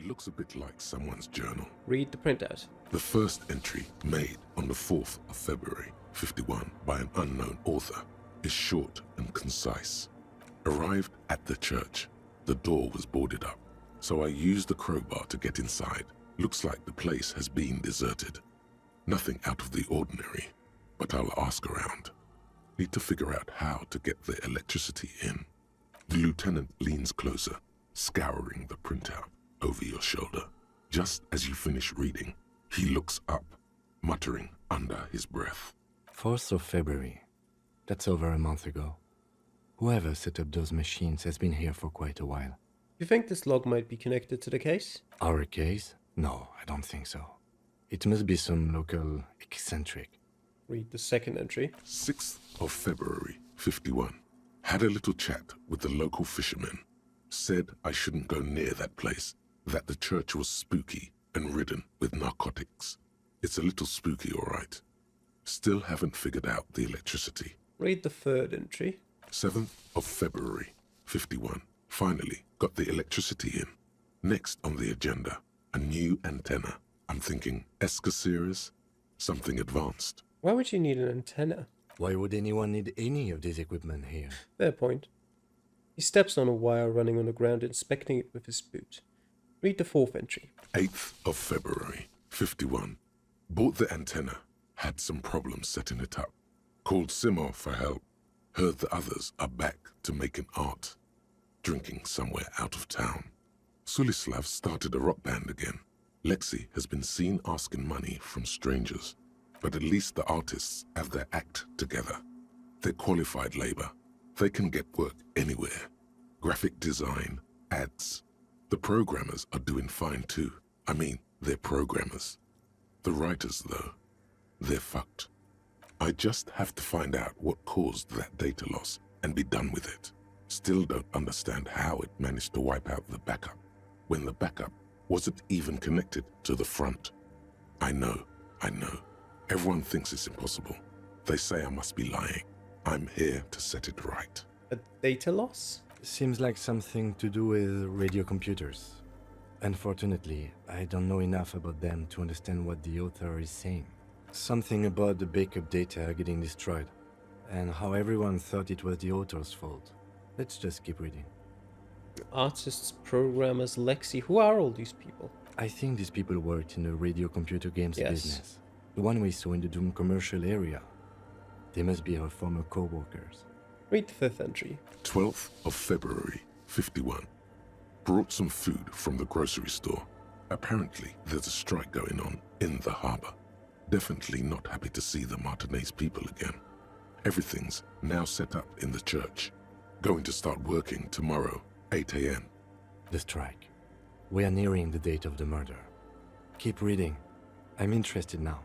It looks a bit like someone's journal. Read the printout. The first entry, made on the 4th of February, 51, by an unknown author, is short and concise. Arrived at the church. The door was boarded up, so I used the crowbar to get inside. Looks like the place has been deserted. Nothing out of the ordinary, but I'll ask around. Need to figure out how to get the electricity in. The lieutenant leans closer, scouring the printout over your shoulder. Just as you finish reading, he looks up, muttering under his breath. 4th of February. That's over a month ago. Whoever set up those machines has been here for quite a while. You think this log might be connected to the case? Our case? No, I don't think so. It must be some local eccentric. Read the second entry. 6th of February, 51. Had a little chat with the local fishermen. Said I shouldn't go near that place, that the church was spooky and ridden with narcotics. It's a little spooky, all right. Still haven't figured out the electricity. Read the third entry. 7th of February, 51. Finally got the electricity in. Next on the agenda, a new antenna. I'm thinking ESCA series, something advanced. Why would you need an antenna? Why would anyone need any of this equipment here? Fair point. He steps on a wire running on the ground, inspecting it with his boot. Read the fourth entry. 8th of February, 51. Bought the antenna. Had some problems setting it up. Called Simo for help. Heard the others are back to making art. Drinking somewhere out of town. Sulislav started a rock band again. Lexi has been seen asking money from strangers. But at least the artists have their act together. They're qualified labor. They can get work anywhere. Graphic design, ads. The programmers are doing fine too. I mean, they're programmers. The writers, though, they're fucked. I just have to find out what caused that data loss and be done with it. Still don't understand how it managed to wipe out the backup, when the backup wasn't even connected to the front. I know. Everyone thinks it's impossible. They say I must be lying. I'm here to set it right. A data loss? Seems like something to do with radio computers. Unfortunately, I don't know enough about them to understand what the author is saying. Something about the backup data getting destroyed, and how everyone thought it was the author's fault. Let's just keep reading. Artists, programmers, Lexi. Who are all these people? I think these people worked in the radio computer games Yes. business. The one we saw in the Doom commercial area. They must be our former co-workers. Read the fifth entry. 12th of February, 51. Brought some food from the grocery store. Apparently, there's a strike going on in the harbor. Definitely not happy to see the Martinez people again. Everything's now set up in the church. Going to start working tomorrow, 8 a.m. The strike. We are nearing the date of the murder. Keep reading. I'm interested now.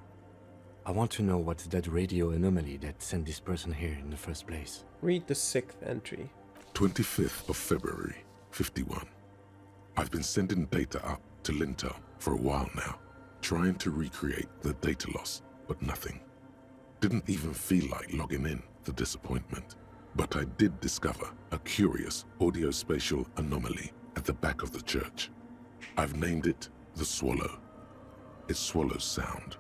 I want to know what's that radio anomaly that sent this person here in the first place. Read the sixth entry. 25th of February, 51. I've been sending data up to Lintel for a while now, trying to recreate the data loss, but nothing. Didn't even feel like logging in, the disappointment. But I did discover a curious audio-spatial anomaly at the back of the church. I've named it the Swallow. It swallows sound.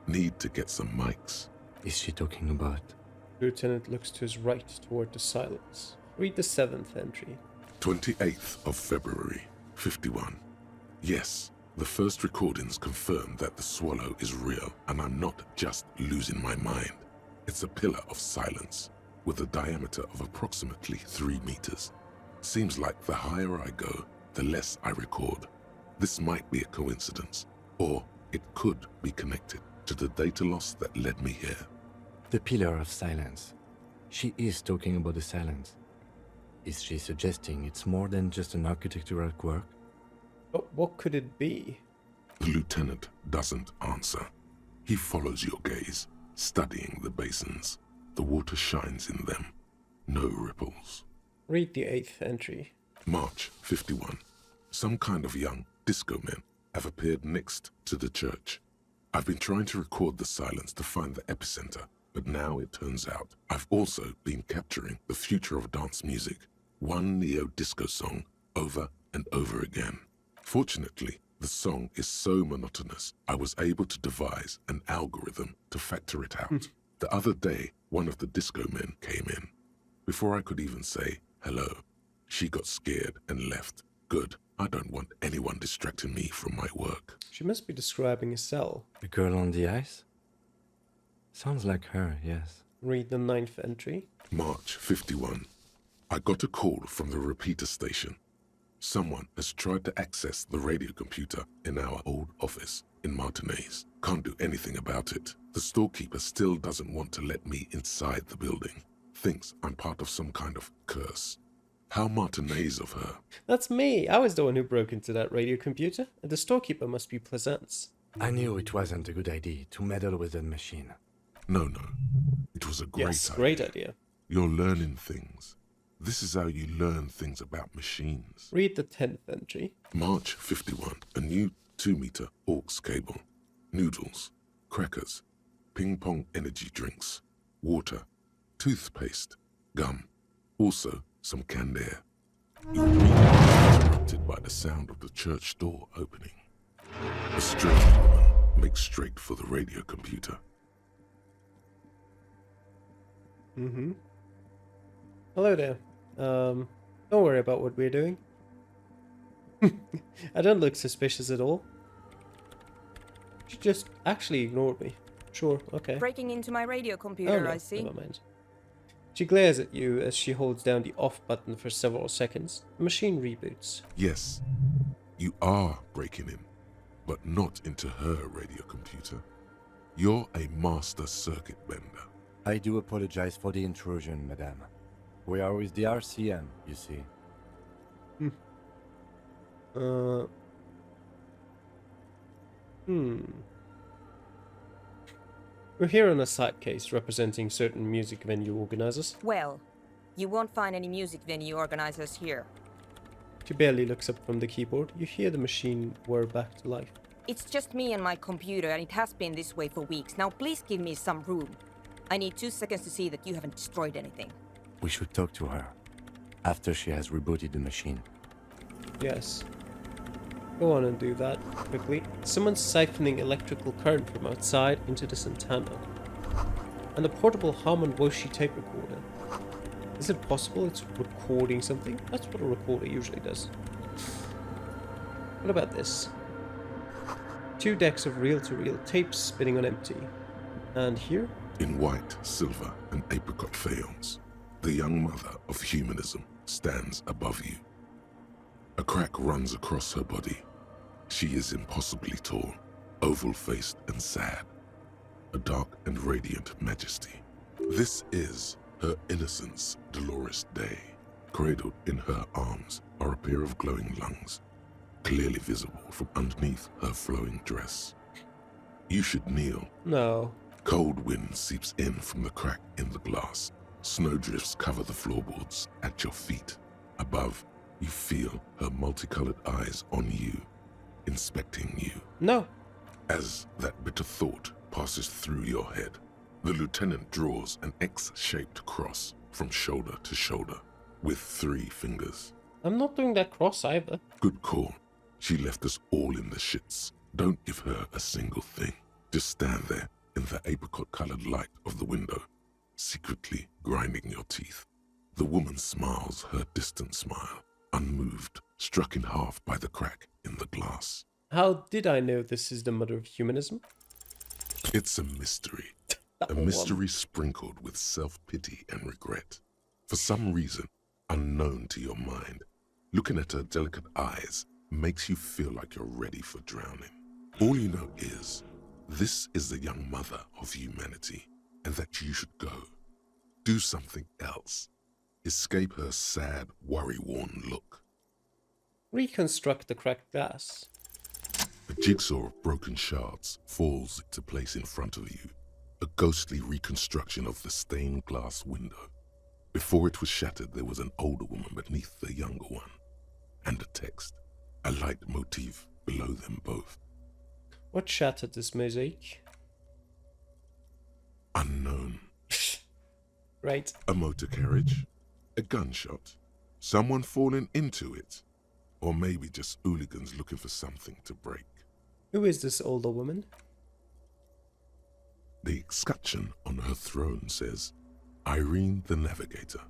Need to get some mics. Is she talking about? Lieutenant looks to his right toward the silence. Read the seventh entry. 28th of February, 51. Yes, the first recordings confirm that the Swallow is real, and I'm not just losing my mind. It's a pillar of silence with a diameter of approximately 3 meters. Seems like the higher I go, the less I record. This might be a coincidence, or it could be connected to the data loss that led me here. The pillar of silence. She is talking about the silence. Is she suggesting it's more than just an architectural quirk? But what could it be? The lieutenant doesn't answer. He follows your gaze, studying the basins. The water shines in them. No ripples. Read the eighth entry. March 51. Some kind of young disco men have appeared next to the church. I've been trying to record the silence to find the epicenter, but now it turns out I've also been capturing the future of dance music, one neo-disco song over and over again. Fortunately, the song is so monotonous, I was able to devise an algorithm to factor it out. The other day, one of the disco men came in. Before I could even say hello, she got scared and left. Good. I don't want anyone distracting me from my work. She must be describing a cell. The girl on the ice? Sounds like her, yes. Read the 9th entry. March 51. I got a call from the repeater station. Someone has tried to access the radio computer in our old office in Martinez. Can't do anything about it. The storekeeper still doesn't want to let me inside the building. Thinks I'm part of some kind of curse. How Martinez of her. That's me. I was the one who broke into that radio computer, and the storekeeper must be Plaisance. I knew it wasn't a good idea to meddle with the machine. No. It was a great Yes, idea. great idea. You're learning things. This is how you learn things about machines. Read the 10th entry. March 51. A new 2-meter aux cable. Noodles. Crackers. Ping pong energy drinks. Water. Toothpaste. Gum. Also, some canned air. Your reading is interrupted by the sound of the church door opening. A strange woman makes straight for the radio computer. Hello there. Don't worry about what we're doing. I don't look suspicious at all. She just actually ignored me. Sure, okay. Breaking into my radio computer, no, I see. never mind. She glares at you as she holds down the off button for several seconds. The machine reboots. Yes, you are breaking in, but not into her radio computer. You're a master circuit bender. I do apologize for the intrusion, madame. We are with the RCM, you see. We're here on a side case representing certain music venue organizers. Well, you won't find any music venue organizers here. She barely looks up from the keyboard. You hear the machine whir back to life. It's just me and my computer, and it has been this way for weeks. Now please give me some room. I need 2 seconds to see that you haven't destroyed anything. We should talk to her after she has rebooted the machine. Yes. Go on and do that quickly. Someone's siphoning electrical current from outside into the Santana. And a portable Harman Woshi tape recorder. Is it possible it's recording something? That's what a recorder usually does. What about this? 2 decks of reel-to-reel tapes spinning on empty. And here? In white, silver, and apricot faience, the young mother of humanism stands above you. A crack runs across her body. She is impossibly tall, oval-faced and sad. A dark and radiant majesty. This is her innocence, Dolores Day. Cradled in her arms are a pair of glowing lungs, clearly visible from underneath her flowing dress. You should kneel. No. Cold wind seeps in from the crack in the glass. Snowdrifts cover the floorboards at your feet. Above, you feel her multicolored eyes on you, inspecting you. No. As that bitter thought passes through your head, the lieutenant draws an X-shaped cross from shoulder to shoulder with 3 fingers. I'm not doing that cross either. Good call. She left us all in the shits. Don't give her a single thing. Just stand there in the apricot-colored light of the window, secretly grinding your teeth. The woman smiles her distant smile, unmoved, struck in half by the crack in the glass. How did I know this is the mother of humanism? It's a mystery. A mystery sprinkled with self-pity and regret. For some reason, unknown to your mind, looking at her delicate eyes makes you feel like you're ready for drowning. All you know is, this is the young mother of humanity, and that you should go. Do something else. Escape her sad, worry-worn look. Reconstruct the cracked glass. A jigsaw of broken shards falls into place in front of you, a ghostly reconstruction of the stained glass window. Before it was shattered, there was an older woman beneath the younger one, and a text, a light motif below them both. What shattered this mosaic? Unknown. Right. A motor carriage, a gunshot, someone falling into it. Or maybe just hooligans looking for something to break. Who is this older woman? The escutcheon on her throne says, Irene the Navigator.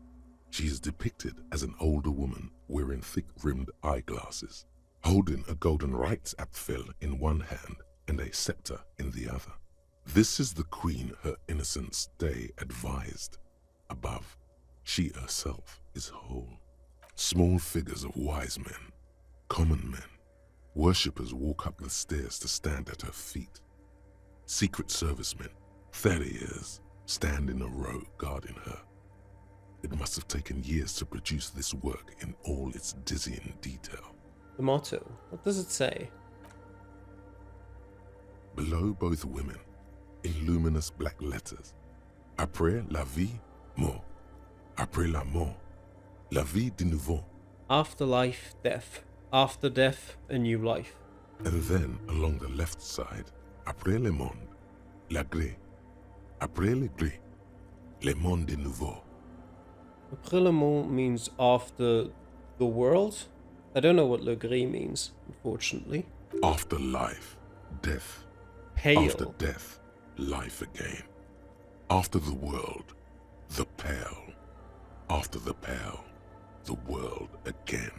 She is depicted as an older woman wearing thick-rimmed eyeglasses, holding a golden rights apfel in one hand and a scepter in the other. This is the queen her innocence day advised. Above, she herself is whole. Small figures of wise men, common men, worshippers walk up the stairs to stand at her feet. Secret servicemen, 30 years, stand in a row guarding her. It must have taken years to produce this work in all its dizzying detail. The motto. What does it say? Below both women, in luminous black letters, Après la vie, mort. Après la mort, la vie de nouveau. After life, death. After death, a new life. And then, along the left side, Après le monde, la gré. Après le gré, le monde de nouveau. Après le monde means after the world. I don't know what le gris means, unfortunately. After life, death. Pale. After death, life again. After the world, the pale. After the pale, the world again.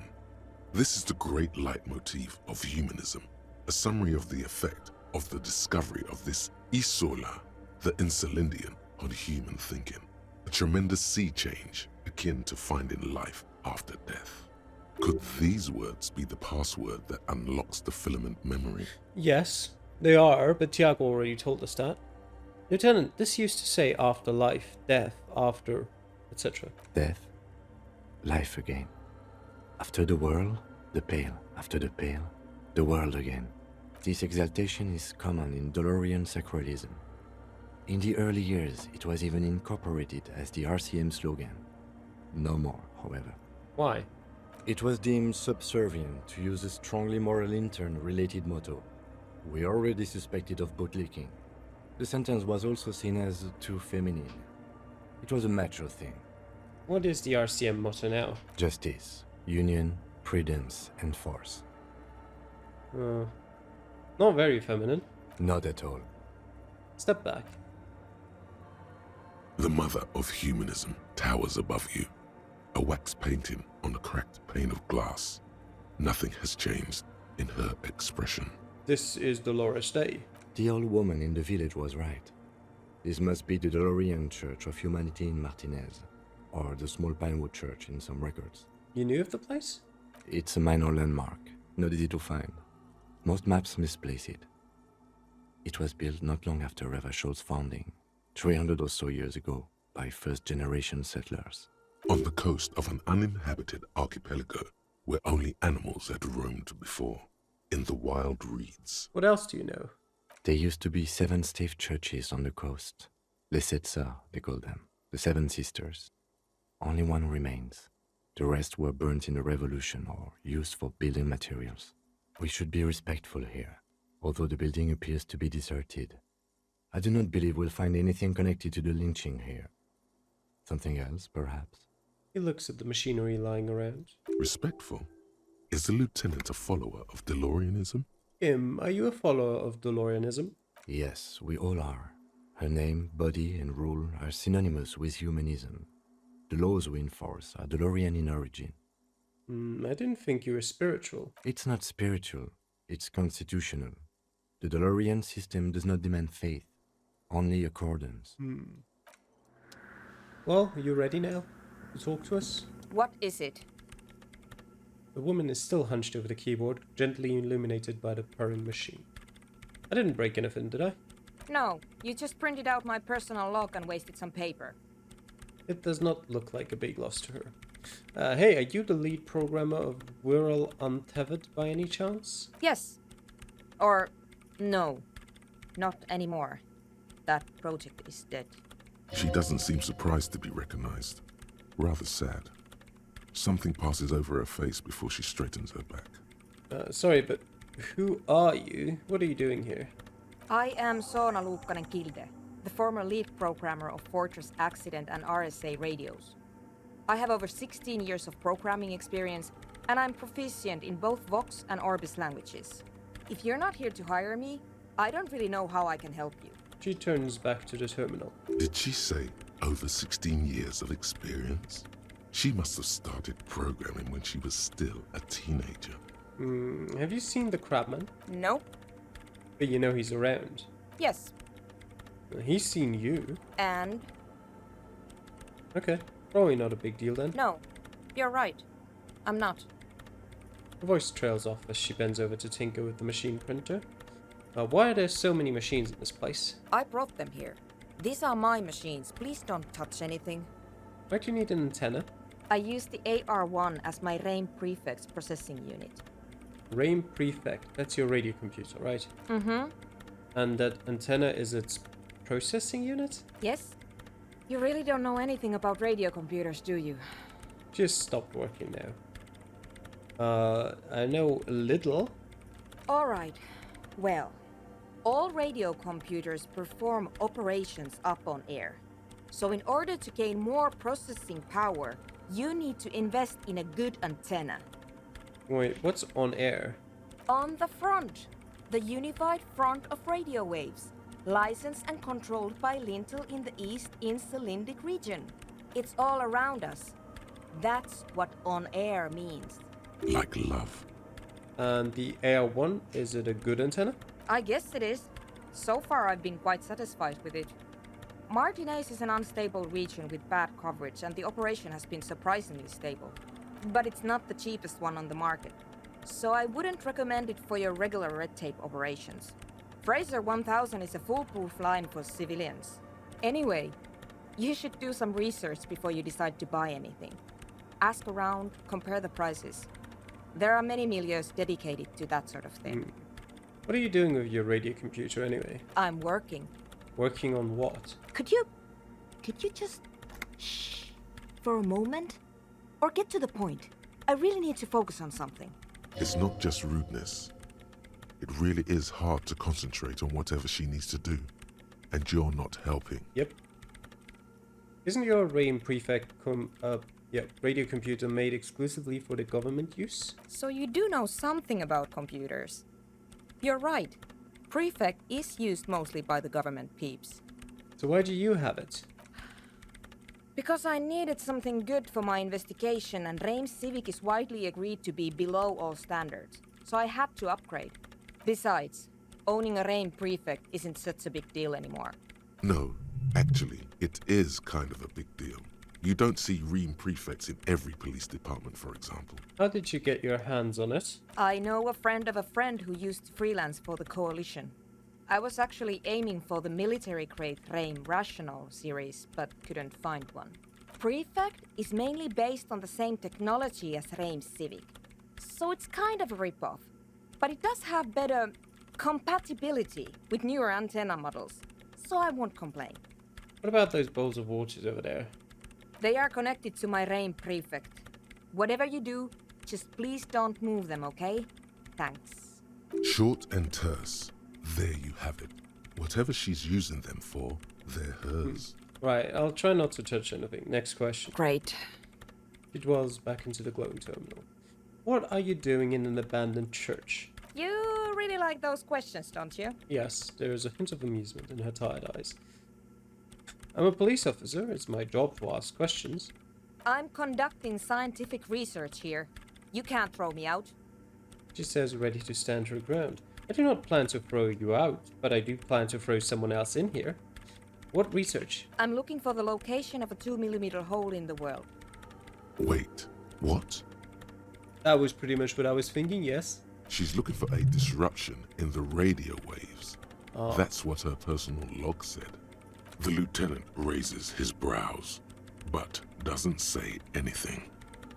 This is the great leitmotif of humanism, a summary of the effect of the discovery of this isola, the Insulindian, on human thinking. A tremendous sea change akin to finding life after death. Could these words be the password that unlocks the filament memory? Yes, they are, but Tiago already told us that. Lieutenant, this used to say after life, death, after, etc. Death, life again. After the world, the pale. After the pale, the world again. This exaltation is common in Dolorian sacralism. In the early years, it was even incorporated as the RCM slogan. No more, however. Why? It was deemed subservient to use a strongly moral intern-related motto. We already suspected of bootlicking. The sentence was also seen as too feminine. It was a macho thing. What is the RCM motto now? Justice, union, prudence, and force. Not very feminine. Not at all. Step back. The mother of humanism towers above you, a wax painting on a cracked pane of glass. Nothing has changed in her expression. This is Dolores Day. The old woman in the village was right. This must be the Dolorian Church of Humanity in Martinez, or the Small Pinewood Church in some records. You knew of the place? It's a minor landmark, not easy to find. Most maps misplace it. It was built not long after Ravachol's founding, 300 or so years ago, by first-generation settlers. On the coast of an uninhabited archipelago where only animals had roamed before, in the wild reeds. What else do you know? There used to be 7 stave churches on the coast. Les Sept Sœurs, they call them. The 7 Sisters. Only one remains. The rest were burnt in the revolution or used for building materials. We should be respectful here, although the building appears to be deserted. I do not believe we'll find anything connected to the lynching here. Something else, perhaps? He looks at the machinery lying around. Respectful? Is the lieutenant a follower of Delorianism? Are you a follower of Dolorianism? Yes, we all are. Her name, body, and rule are synonymous with humanism. The laws we enforce are Dolorian in origin. I didn't think you were spiritual. It's not spiritual, it's constitutional. The Dolorian system does not demand faith, only accordance. Well, are you ready now to talk to us? What is it? The woman is still hunched over the keyboard, gently illuminated by the purring machine. I didn't break anything, did I? No, you just printed out my personal log and wasted some paper. It does not look like a big loss to her. Hey, are you the lead programmer of Whirl Untethered by any chance? Yes. Or, no. Not anymore. That project is dead. She doesn't seem surprised to be recognized. Rather sad. Something passes over her face before she straightens her back. Sorry, but who are you? What are you doing here? I am Soona Luukkanen-Kilde, the former lead programmer of Fortress Accident and RSA radios. I have over 16 years of programming experience and I'm proficient in both Vox and Orbis languages. If you're not here to hire me, I don't really know how I can help you. She turns back to the terminal. Did she say over 16 years of experience? She must have started programming when she was still a teenager. Have you seen the Crabman? Nope. But you know he's around. Yes. He's seen you. And? Okay, probably not a big deal then. No. You're right. I'm not. Her voice trails off as she bends over to tinker with the machine printer. Why are there so many machines in this place? I brought them here. These are my machines. Please don't touch anything. Why do you need an antenna? I use the AR1 as my RAIM prefix processing unit. RAIM Prefect, that's your radio computer, right? Mm-hmm. And that antenna is its processing unit? Yes? You really don't know anything about radio computers, do you? Just stopped working now. I know a little. Alright. Well, all radio computers perform operations up on air. So in order to gain more processing power, you need to invest in a good antenna. Wait, what's on air? On the front, the unified front of radio waves, licensed and controlled by Lintel in the East Insulindic region. It's all around us. That's what on air means. Like love. And the AR1, is it a good antenna? I guess it is. So far I've been quite satisfied with it. Martinez is an unstable region with bad coverage and the operation has been surprisingly stable. But it's not the cheapest one on the market. So I wouldn't recommend it for your regular red tape operations. Fraser 1000 is a foolproof line for civilians. Anyway, you should do some research before you decide to buy anything. Ask around, compare the prices. There are many milieus dedicated to that sort of thing. What are you doing with your radio computer anyway? I'm working. Working on what? Could you just shh for a moment? Or get to the point. I really need to focus on something. It's not just rudeness. It really is hard to concentrate on whatever she needs to do. And you're not helping. Yep. Isn't your RAIM Prefect radio computer made exclusively for the government use? So you do know something about computers. You're right. Prefect is used mostly by the government peeps. So why do you have it? Because I needed something good for my investigation and RAIM Civic is widely agreed to be below all standards. So I had to upgrade. Besides, owning a RAIM Prefect isn't such a big deal anymore. No, actually, it is kind of a big deal. You don't see REAM prefects in every police department, for example. How did you get your hands on it? I know a friend of a friend who used to freelance for the Coalition. I was actually aiming for the military-grade RAIM Rational series, but couldn't find one. Prefect is mainly based on the same technology as RAIM Civic, so it's kind of a ripoff. But it does have better compatibility with newer antenna models, so I won't complain. What about those bowls of waters over there? They are connected to my RAIM Prefect. Whatever you do, just please don't move them, okay? Thanks. Short and terse. There you have it. Whatever she's using them for, they're hers. Right, I'll try not to touch anything. Next question. Great. She dwells back into the glowing terminal. What are you doing in an abandoned church? You really like those questions, don't you? Yes, there is a hint of amusement in her tired eyes. I'm a police officer. It's my job to ask questions. I'm conducting scientific research here. You can't throw me out. She says, ready to stand her ground. I do not plan to throw you out, but I do plan to throw someone else in here. What research? I'm looking for the location of a 2mm hole in the world. Wait, what? That was pretty much what I was thinking, yes. She's looking for a disruption in the radio waves. That's what her personal log said. The lieutenant raises his brows, but doesn't say anything.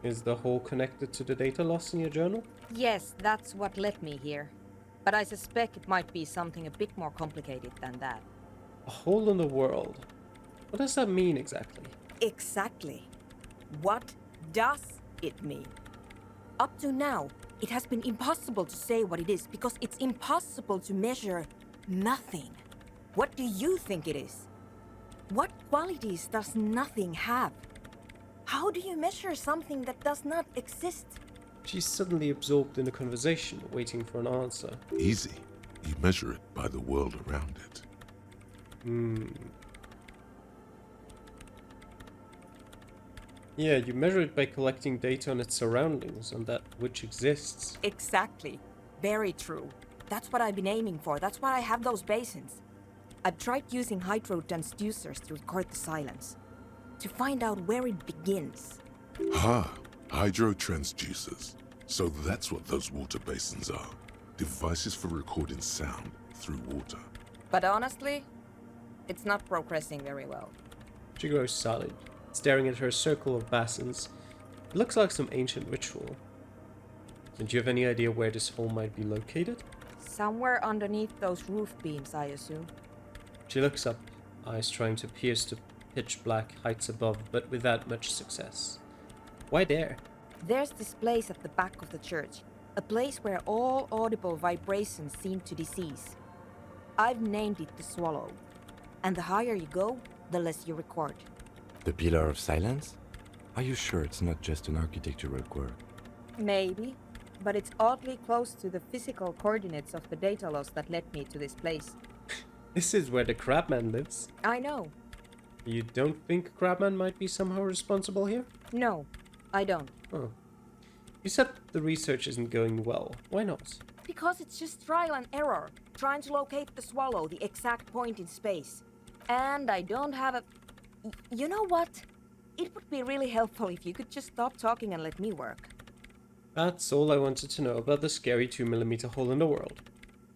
Is the hole connected to the data loss in your journal? Yes, that's what led me here. But I suspect it might be something a bit more complicated than that. A hole in the world. What does that mean exactly? Exactly. What does it mean? Up to now, it has been impossible to say what it is because it's impossible to measure nothing. What do you think it is? What qualities does nothing have? How do you measure something that does not exist? She's suddenly absorbed in a conversation, waiting for an answer. Easy. You measure it by the world around it. Yeah, you measure it by collecting data on its surroundings, on that which exists. Exactly. Very true. That's what I've been aiming for. That's why I have those basins. I've tried using hydro transducers to record the silence, to find out where it begins. Hydro transducers. So that's what those water basins are. Devices for recording sound through water. But honestly, it's not progressing very well. She grows silent, staring at her circle of basins. It looks like some ancient ritual. Don't you have any idea where this hole might be located? Somewhere underneath those roof beams, I assume. She looks up, eyes trying to pierce the pitch black heights above, but without much success. Why there? There's this place at the back of the church, a place where all audible vibrations seem to decease. I've named it the Swallow, and the higher you go, the less you record. The Pillar of Silence? Are you sure it's not just an architectural quirk? Maybe, but it's oddly close to the physical coordinates of the data loss that led me to this place. This is where the Crabman lives. I know. You don't think Crabman might be somehow responsible here? No, I don't. Oh. You said the research isn't going well. Why not? Because it's just trial and error, trying to locate the Swallow, the exact point in space. And I don't have a... You know what? It would be really helpful if you could just stop talking and let me work. That's all I wanted to know about the scary 2mm hole in the world.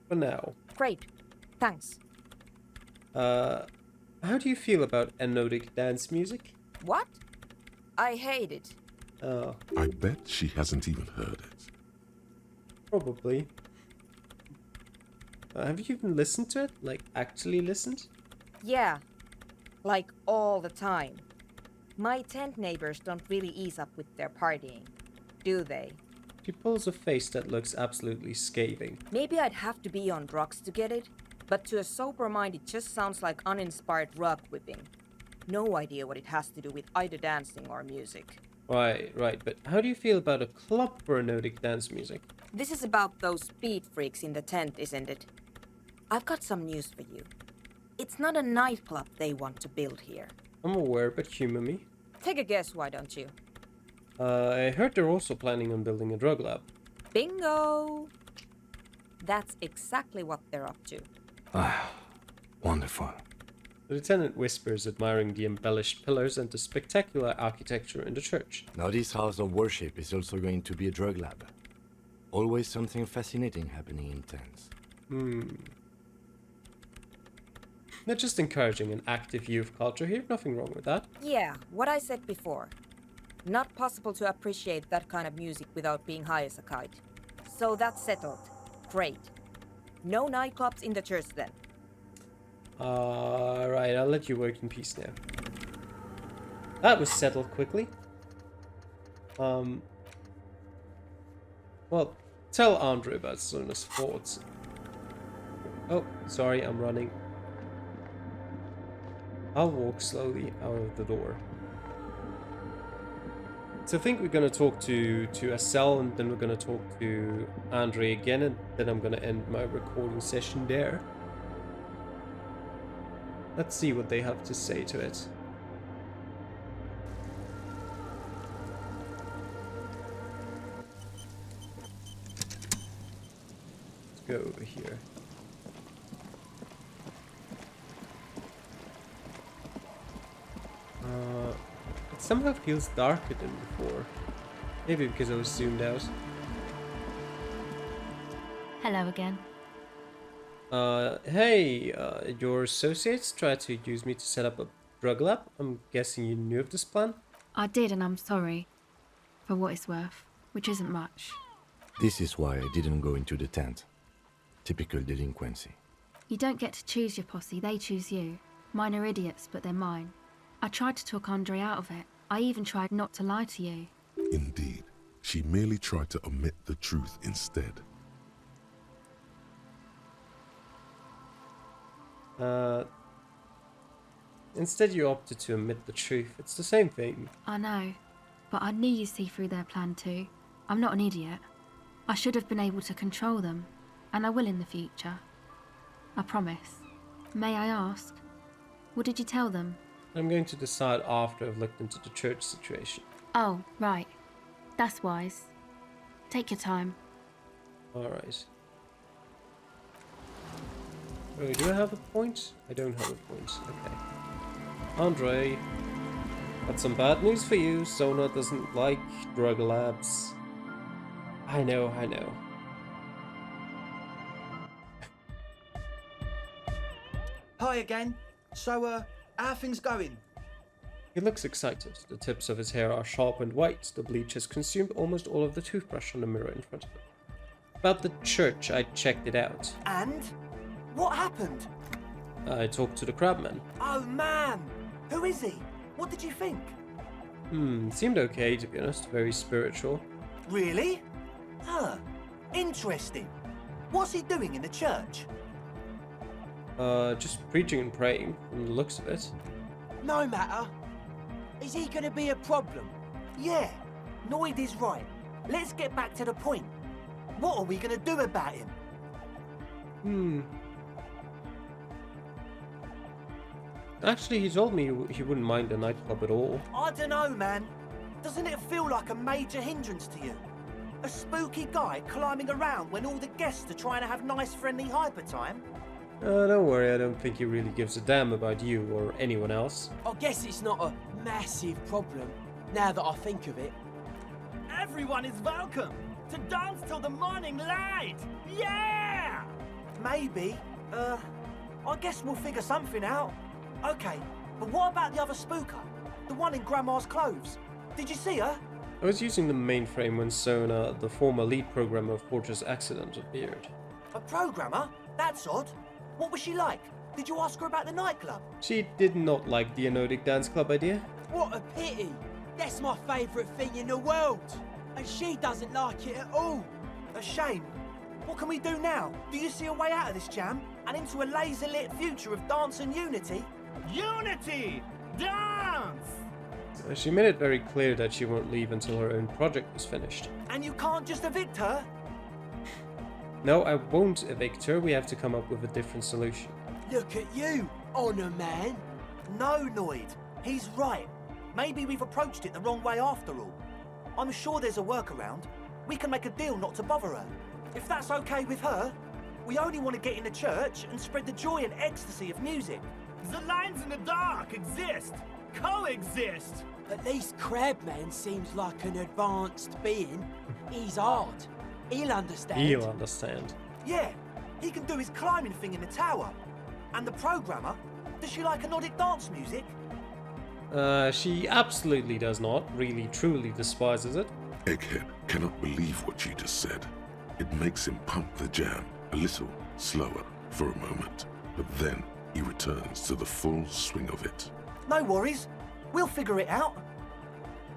For now. Great. Thanks. How do you feel about anodic dance music? What? I hate it. Oh, I bet she hasn't even heard it. probably. Have you even listened to it? Like, actually listened? Yeah. Like all the time. My tent neighbors don't really ease up with their partying, do they? She pulls a face that looks absolutely scathing. Maybe I'd have to be on drugs to get it, but to a sober mind it just sounds like uninspired rug whipping. No idea what it has to do with either dancing or music. Right, but how do you feel about a club for anodic dance music? This is about those speed freaks in the tent, isn't it? I've got some news for you. It's not a nightclub they want to build here. I'm aware, but humor me. Take a guess, why don't you? I heard they're also planning on building a drug lab. Bingo! That's exactly what they're up to. Ah, wonderful. The lieutenant whispers, admiring the embellished pillars and the spectacular architecture in the church. Now this house of worship is also going to be a drug lab. Always something fascinating happening in tents. They're just encouraging an active youth culture here, nothing wrong with that. Yeah, what I said before. Not possible to appreciate that kind of music without being high as a kite. So that's settled. Great. No nightclubs in the church then. Right, I'll let you work in peace now. That was settled quickly. Well, tell Andre about Sona's thoughts. Oh, sorry, I'm running. I'll walk slowly out of the door. So I think we're gonna talk to Estelle, and then we're gonna talk to Andre again, and then I'm gonna end my recording session there. Let's see what they have to say to it. Let's go over here. It somehow feels darker than before. Maybe because I was zoomed out. Hello again. Hey, your associates tried to use me to set up a drug lab. I'm guessing you knew of this plan? I did, and I'm sorry. For what it's worth, which isn't much. This is why I didn't go into the tent. Typical delinquency. You don't get to choose your posse, they choose you. Mine are idiots, but they're mine. I tried to talk Andre out of it. I even tried not to lie to you. Indeed, she merely tried to omit the truth instead. Instead you opted to omit the truth. It's the same thing. I know, but I knew you'd see through their plan too. I'm not an idiot. I should have been able to control them, and I will in the future. I promise. May I ask, what did you tell them? I'm going to decide after I've looked into the church situation. Oh, right. That's wise. Take your time. Alright. Oh, do I have a point? I don't have a point. Okay. Andre, got some bad news for you. Sona doesn't like drug labs. I know, I know. Hi again. So, how are things going? He looks excited. The tips of his hair are sharp and white. The bleach has consumed almost all of the toothbrush on the mirror in front of him. About the church, I checked it out. And? What happened? I talked to the crabman. Oh man! Who is he? What did you think? Seemed okay, to be honest. Very spiritual. Really? Huh. Interesting. What's he doing in the church? Just preaching and praying, from the looks of it. No matter. Is he gonna be a problem? Yeah, Noid is right. Let's get back to the point. What are we gonna do about him? Actually, he told me he wouldn't mind the nightclub at all. I don't know, man. Doesn't it feel like a major hindrance to you? A spooky guy climbing around when all the guests are trying to have nice friendly hyper time? Don't worry, I don't think he really gives a damn about you or anyone else. I guess it's not a massive problem, now that I think of it. Everyone is welcome to dance till the morning light! Yeah! Maybe. I guess we'll figure something out. Okay, but what about the other spooker? The one in Grandma's clothes? Did you see her? I was using the mainframe when Sona, the former lead programmer of Porter's accident, appeared. A programmer? That's odd. What was she like? Did you ask her about the nightclub? She did not like the Anodic Dance Club idea. What a pity! That's my favourite thing in the world! And she doesn't like it at all! A shame. What can we do now? Do you see a way out of this jam? And into a laser-lit future of dance and unity? Unity! Dance! She made it very clear that she won't leave until her own project is finished. And you can't just evict her? No, I won't evict her. We have to come up with a different solution. Look at you, honour man! No, Noid. He's right. Maybe we've approached it the wrong way after all. I'm sure there's a workaround. We can make a deal not to bother her. If that's okay with her, we only want to get in the church and spread the joy and ecstasy of music. The lines in the dark exist! Coexist! At least Crabman seems like an advanced being. He's hard. He'll understand. He'll understand. Yeah, he can do his climbing thing in the tower. And the programmer, does she like Anodic dance music? She absolutely does not. Really, truly despises it. Egghead cannot believe what you just said. It makes him pump the jam a little slower for a moment, but then he returns to the full swing of it. No worries. We'll figure it out.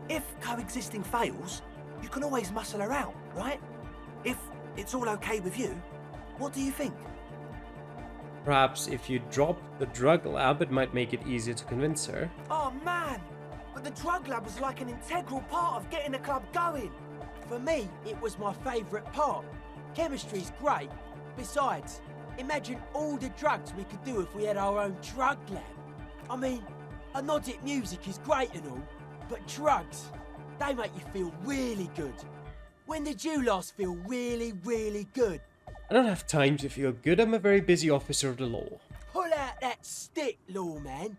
If coexisting fails, you can always muscle her out, right? If it's all okay with you, what do you think? Perhaps if you drop the drug lab, it might make it easier to convince her. Oh man, but the drug lab was like an integral part of getting the club going. For me, it was my favourite part. Chemistry's great. Besides, imagine all the drugs we could do if we had our own drug lab. I mean, Anodic music is great and all, but drugs, they make you feel really good. When did you last feel really, really good? I don't have time to feel good. I'm a very busy officer of the law. Pull out that stick, lawman.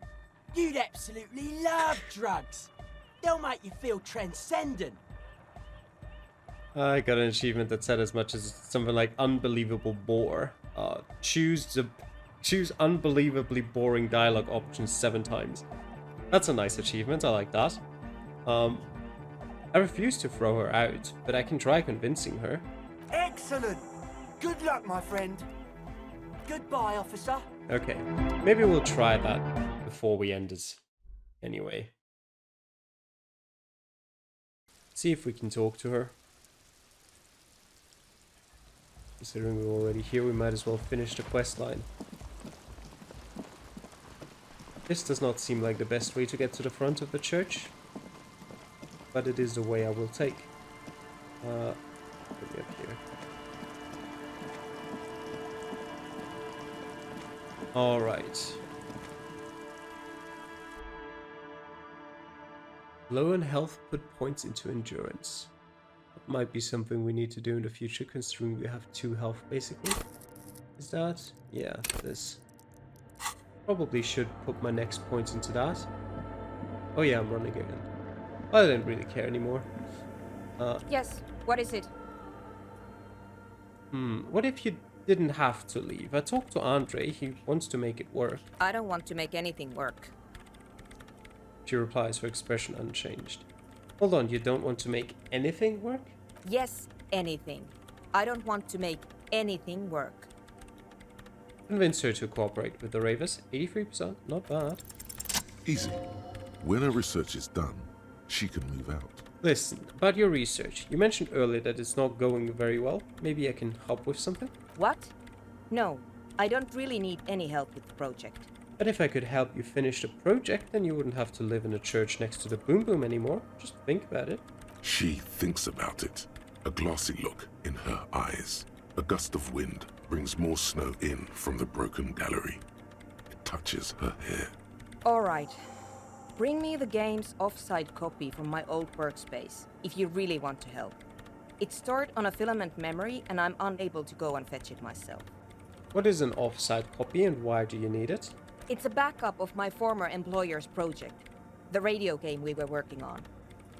You'd absolutely love drugs. They'll make you feel transcendent. I got an achievement that said as much as something like unbelievable bore. Choose unbelievably boring dialogue options 7 times. That's a nice achievement. I like that. I refuse to throw her out, but I can try convincing her. Excellent. Good luck, my friend. Goodbye, officer. Okay, maybe we'll try that before we end this. Anyway. See if we can talk to her. Considering we're already here, we might as well finish the quest line. This does not seem like the best way to get to the front of the church, but it is the way I will take. Put me up here. Alright. Low in health, put points into endurance. That might be something we need to do in the future, considering we have 2 health basically. Is that? Yeah, this. Probably should put my next points into that. Oh yeah, I'm running again. I don't really care anymore. Yes, what is it? What if you didn't have to leave? I talked to Andre, he wants to make it work. I don't want to make anything work. She replies, her expression unchanged. Hold on, you don't want to make anything work? Yes, anything. I don't want to make anything work. Convince her to cooperate with the Ravers. 83%, not bad. Easy. When her research is done, she can move out. Listen, about your research. You mentioned earlier that it's not going very well. Maybe I can help with something? What? No, I don't really need any help with the project. But if I could help you finish the project, then you wouldn't have to live in a church next to the Boom Boom anymore. Just think about it. She thinks about it. A glassy look in her eyes. A gust of wind brings more snow in from the broken gallery. It touches her hair. All right. Bring me the game's offsite copy from my old workspace, if you really want to help. It's stored on a filament memory, and I'm unable to go and fetch it myself. What is an offsite copy and why do you need it? It's a backup of my former employer's project, the radio game we were working on.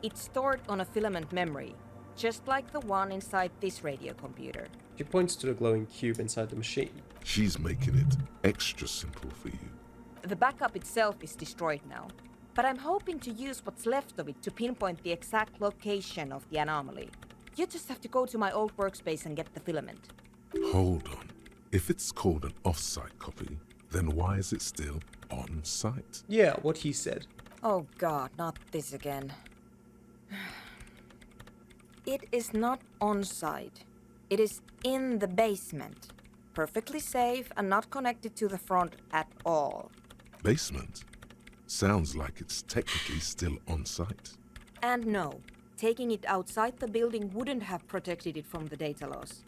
It's stored on a filament memory, just like the one inside this radio computer. She points to the glowing cube inside the machine. She's making it extra simple for you. The backup itself is destroyed now, but I'm hoping to use what's left of it to pinpoint the exact location of the anomaly. You just have to go to my old workspace and get the filament. Hold on. If it's called an off-site copy, then why is it still on site? Yeah, what he said. Oh god, not this again. It is not on site. It is in the basement. Perfectly safe and not connected to the front at all. Basement? Sounds like it's technically still on site. And no, taking it outside the building wouldn't have protected it from the data loss.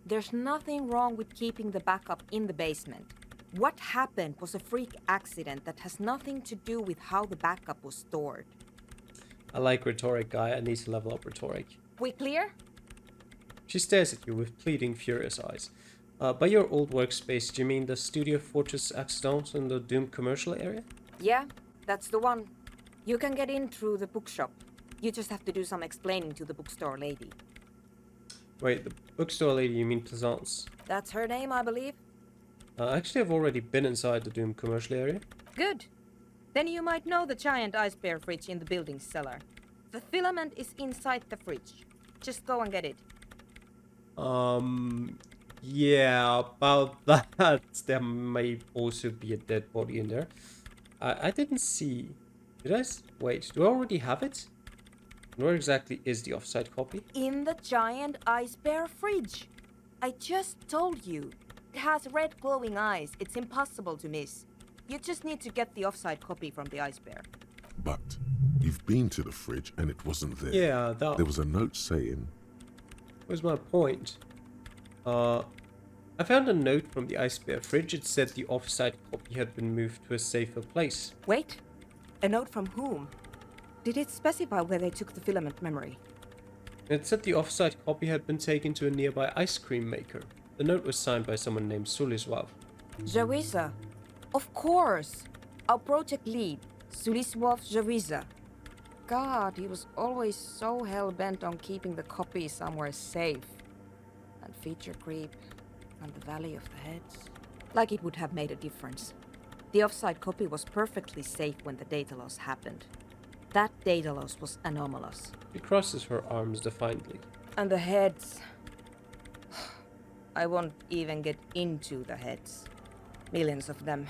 There's nothing wrong with keeping the backup in the basement. What happened was a freak accident that has nothing to do with how the backup was stored. I like rhetoric, guy. I need to level up rhetoric. We clear? She stares at you with pleading, furious eyes. By your old workspace, do you mean the Studio Fortress Accident in the Doom commercial area? Yeah, that's the one. You can get in through the bookshop. You just have to do some explaining to the bookstore lady. Wait, the bookstore lady, you mean Plaisance? That's her name, I believe. Actually, I've already been inside the Doom commercial area. Good. Then you might know the giant ice bear fridge in the building's cellar. The filament is inside the fridge. Just go and get it. Yeah, about that. There may also be a dead body in there. I didn't see. Did I? Wait, do I already have it? Where exactly is the offsite copy? In the giant ice bear fridge. I just told you. It has red glowing eyes. It's impossible to miss. You just need to get the offsite copy from the ice bear. But you've been to the fridge and it wasn't there. Yeah, that There was a note saying, was my point. I found a note from the ice bear fridge. It said the offsite copy had been moved to a safer place. Wait. A note from whom? Did it specify where they took the filament memory? It said the offsite copy had been taken to a nearby ice cream maker. The note was signed by someone named Suliswav. Jawiza. Of course. Our project lead, Suliswav Jawiza. God, he was always so hell-bent on keeping the copy somewhere safe. And feature creep, and the Valley of the Heads. Like it would have made a difference. The offsite copy was perfectly safe when the data loss happened. That data loss was anomalous. She crosses her arms defiantly. And the heads. I won't even get into the heads. Millions of them.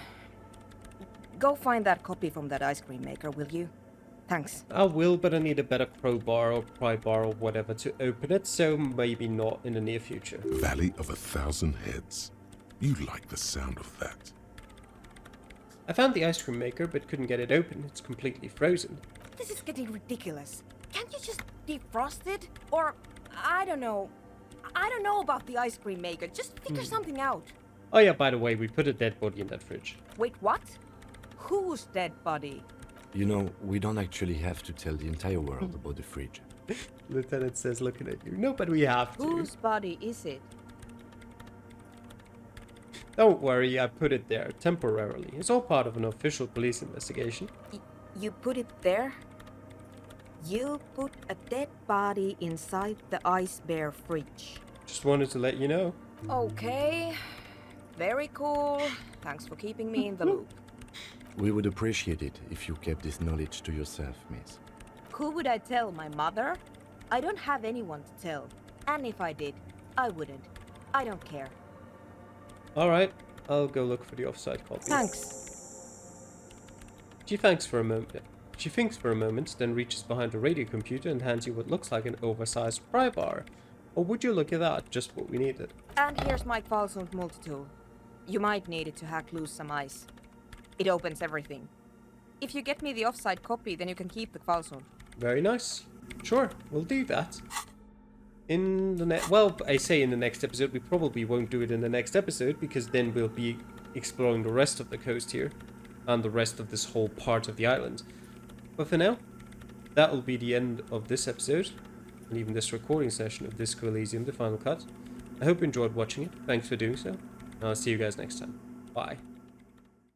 Go find that copy from that ice cream maker, will you? Thanks. I will, but I need a better crowbar or pry bar or whatever to open it, so maybe not in the near future. Valley of 1,000 Heads. You like the sound of that. I found the ice cream maker, but couldn't get it open. It's completely frozen. This is getting ridiculous. Can't you just defrost it? Or I don't know. I don't know about the ice cream maker. Just figure something out. Oh yeah, by the way, we put a dead body in that fridge. Wait, what? Whose dead body? You know, we don't actually have to tell the entire world about the fridge. Lieutenant says, looking at you. No, but we have to. Whose body is it? Don't worry, I put it there temporarily. It's all part of an official police investigation. You put it there? You put a dead body inside the ice bear fridge. Just wanted to let you know. Okay. Very cool. Thanks for keeping me in the loop. We would appreciate it if you kept this knowledge to yourself, miss. Who would I tell? My mother? I don't have anyone to tell. And if I did, I wouldn't. I don't care. Alright, I'll go look for the offside copy. Thanks. She thinks for a moment, then reaches behind the radio computer and hands you what looks like an oversized pry bar. Or would you look at that? Just what we needed. And here's my Kvalsund multi-tool. You might need it to hack loose some ice. It opens everything. If you get me the offside copy, then you can keep the Kvalsund. Very nice. Sure, we'll do that. In the well, I say in the next episode, we probably won't do it in the next episode, because then we'll be exploring the rest of the coast here, and the rest of this whole part of the island. But for now, that will be the end of this episode, and even this recording session of Disco Elysium, the final cut. I hope you enjoyed watching it. Thanks for doing so. And I'll see you guys next time. Bye.